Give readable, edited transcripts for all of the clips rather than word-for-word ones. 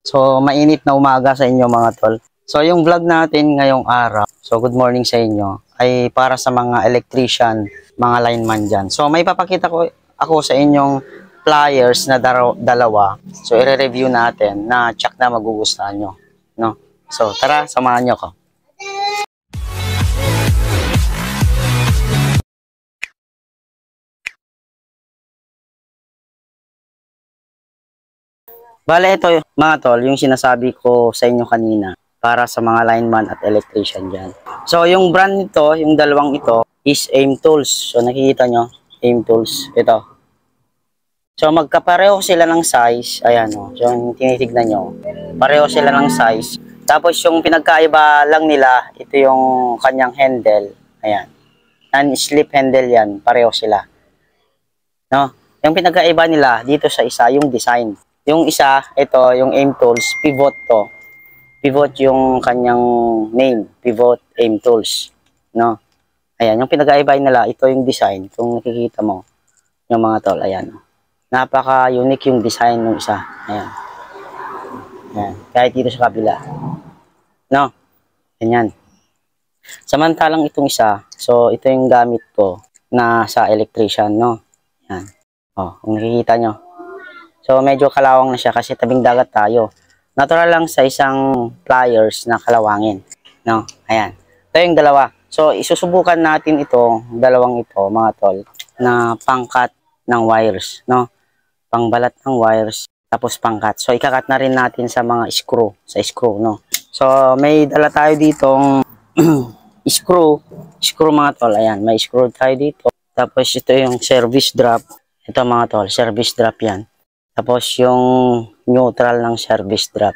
So, mainit na umaga sa inyo mga tol. So, yung vlog natin ngayong araw, so good morning sa inyo, ay para sa mga electrician, mga lineman dyan. So, may papakita ko ako sa inyong pliers na dalawa. So, i-review natin na check na magugustuhan nyo. No? So, tara, samahan nyo ko. Bale, ito mga tol, yung sinasabi ko sa inyo kanina para sa mga lineman at electrician dyan. So, yung brand nito, yung dalawang ito, is AIM Tools. So, nakikita nyo, AIM Tools. Ito. So, magkapareho sila ng size. Ayan, o. So, yung tinitignan nyo. Pareho sila ng size. Tapos, yung pinagkaiba lang nila, ito yung kanyang handle. Ayan. Non-slip handle yan. Pareho sila. No? Yung pinagkaiba nila, dito sa isa, yung design. Yung isa, ito, yung AIM Tools, pivot to. Pivot yung kanyang name, Pivot AIM Tools. No? Ayan, yung pinag-aibay nila, ito yung design. Kung nakikita mo, yung mga tol, ayan. Napaka-unique yung design ng isa. Ayan. Ayan. Kahit dito sa kabila. No? Ayan. Samantalang itong isa, so ito yung gamit ko na sa electrician, no? Ayan. O, kung nakikita nyo. So, medyo kalawang na siya kasi tabing dagat tayo. Natural lang sa isang pliers na kalawangin. No? Ayan. Ito yung dalawa. So, isusubukan natin ito, dalawang ito, mga tol, na pangkat ng wires. No? Pangbalat ng wires, tapos pangkat. So, ikakat na rin natin sa mga screw, sa screw, no? So, may dala tayo ditong screw mga tol. Ayan, may screw tayo dito. Tapos, ito yung service drop. Ito mga tol, service drop yan. Tapos yung neutral ng service drop.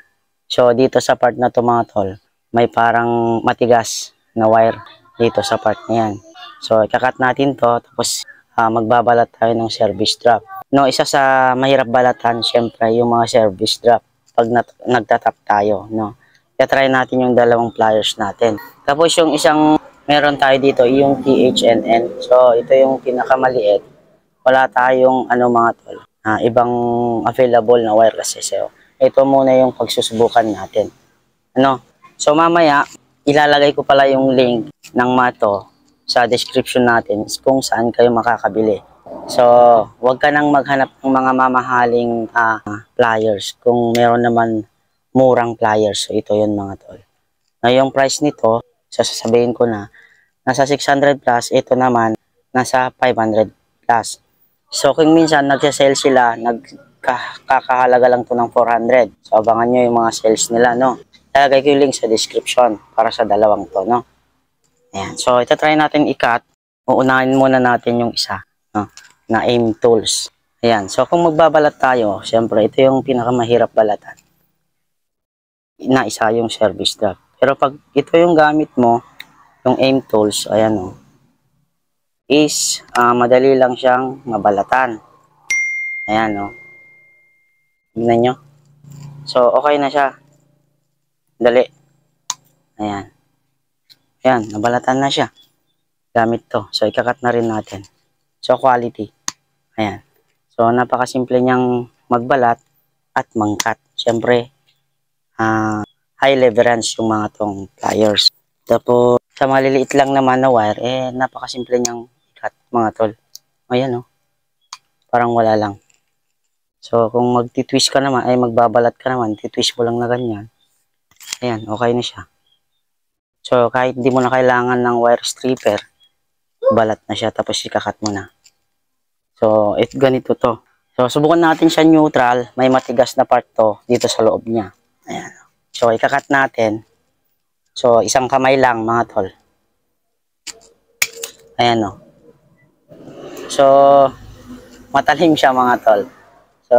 So dito sa part na to mga tol, may parang matigas na wire dito sa part na yan. So ikakat natin to, tapos magbabalat tayo ng service drop. No, isa sa mahirap balatan, syempre yung mga service drop pag nagtatap tayo. No? Try natin yung dalawang pliers natin. Tapos yung isang meron tayo dito, yung THNN. So ito yung pinakamaliit. Wala tayong mga tol. Ibang available na wireless SSO. Ito muna yung pagsusubukan natin. So mamaya, ilalagay ko pala yung link ng Mato sa description natin kung saan kayo makakabili. So, wag ka nang maghanap ng mga mamahaling pliers kung meron naman murang pliers. So, ito yun mga tol. Yung price nito, sasabihin ko na, nasa 600 plus, ito naman, nasa 500 plus. So, kung minsan nagsasale sila, nagkakahalaga lang to ng 400. So, abangan nyo yung mga sales nila, no? Talagay ko yung link sa description para sa dalawang to, no? Ayan. So, ito try natin i-cut. Uunahin muna natin yung isa, no? Na AIM Tools. Ayan. So, kung magbabalat tayo, syempre, ito yung pinakamahirap balatan. Na isa yung service drop. Pero pag ito yung gamit mo, yung AIM Tools, ayan, no? Is madali lang siyang mabalatan. Ayan, no? Tignan nyo. So, okay na siya. Dali. Ayan. Ayan, nabalatan na siya. Gamit to. So, ikakat na rin natin. So, quality. Ayan. So, napakasimple niyang magbalat at mangkat. Siyempre, high leverage yung mga tong pliers. Tapos, sa maliliit lang naman na wire, napakasimple niyang ikat, mga tol. Ayan, no? Parang wala lang. So, kung magtitwist ka naman, magbabalat ka naman, titwist mo lang na ganyan. Ayan, okay na siya. So, kahit hindi mo na kailangan ng wire stripper, balat na siya, tapos ikakat mo na. So, ganito to. So, subukan natin siya neutral. May matigas na part to dito sa loob niya. Ayan. So, ikakat natin. So, isang kamay lang, mga tol. Ayan, no. So, matalim siya, mga tol. So,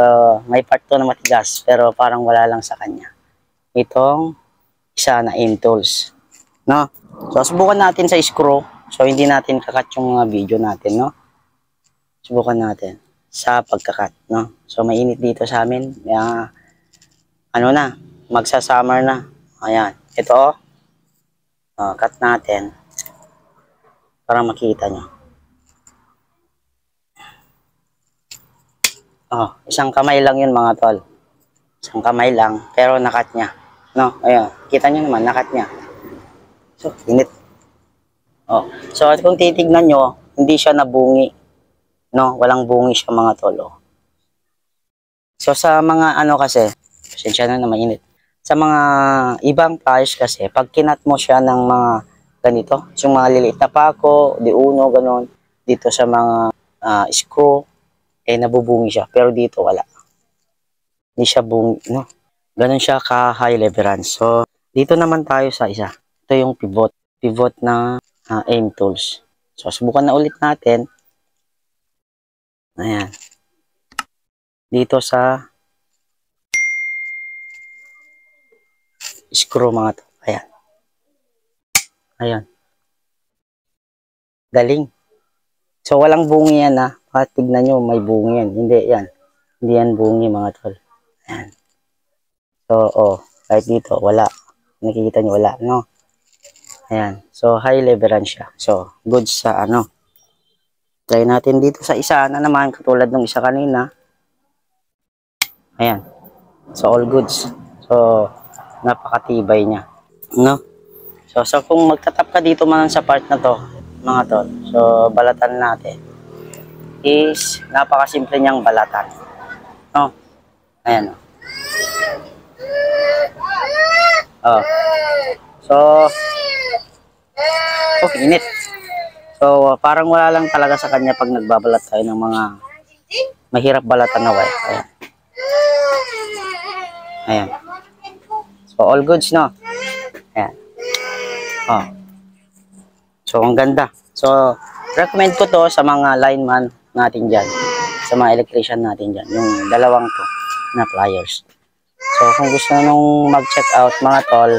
may part to na matigas, pero parang wala lang sa kanya. Itong isa na AIM Tools. No? So, subukan natin sa screw. So, hindi natin kakat yung mga video natin, no? Subukan natin sa pagkakat, no? So, mainit dito sa amin. Magsa-summer na. Ayan. Ito, cut natin para makita nyo. Isang kamay lang yun, mga tol. Isang kamay lang, pero nakat niya. No, ayan. Kita nyo naman, nakat niya. So, init. Oh. So, at kung titignan nyo, hindi siya nabungi. No, walang bungi siya mga tol. Oh. So, sa mga ano kasi, pasensya na mainit. Sa mga ibang pliers kasi, pag kinat mo siya ng mga ganito, yung mga liliit na pako, di uno, ganon, dito sa mga screw, eh nabubungi siya. Pero dito wala. Hindi siya bungi, no? Ganon siya ka-high leverage. So, dito naman tayo sa isa. Ito yung pivot. Pivot na aim tools. So, subukan na ulit natin. Ayan. Dito sa screw mga to. Ayan. Ayan. Galing. So, walang bungi yan ha. Tignan nyo, may bungi yan. Hindi yan. Hindi yan bungi mga tol. Ayan. So, oh. Kahit dito, wala. Nakikita nyo, wala, no? Ayan. So, high leverage siya. So, good sa ano. Try natin dito sa isa na naman, katulad ng isa kanina. Ayan. So, all goods. So, napakatibay niya. No? So, kung magtatap ka dito man sa part na to, mga tol, so, balatan natin is, napakasimple niyang balatan. No? Ayan, o. Oh. So, init. So, parang wala lang talaga sa kanya pag nagbabalat tayo ng mga mahirap balatan na wire. Ayan. Ayan. So, all goods, no? Ayan. Oh. So, ang ganda. So, recommend ko to sa mga lineman natin dyan. Sa mga electrician natin dyan. Yung dalawang to na pliers. So, kung gusto nung mag-check out mga tol,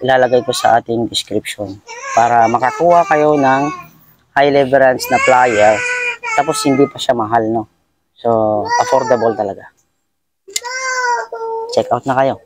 ilalagay ko sa ating description para makakuha kayo ng high leverage na plier tapos hindi pa siya mahal, no? So, affordable talaga. Check out na kayo.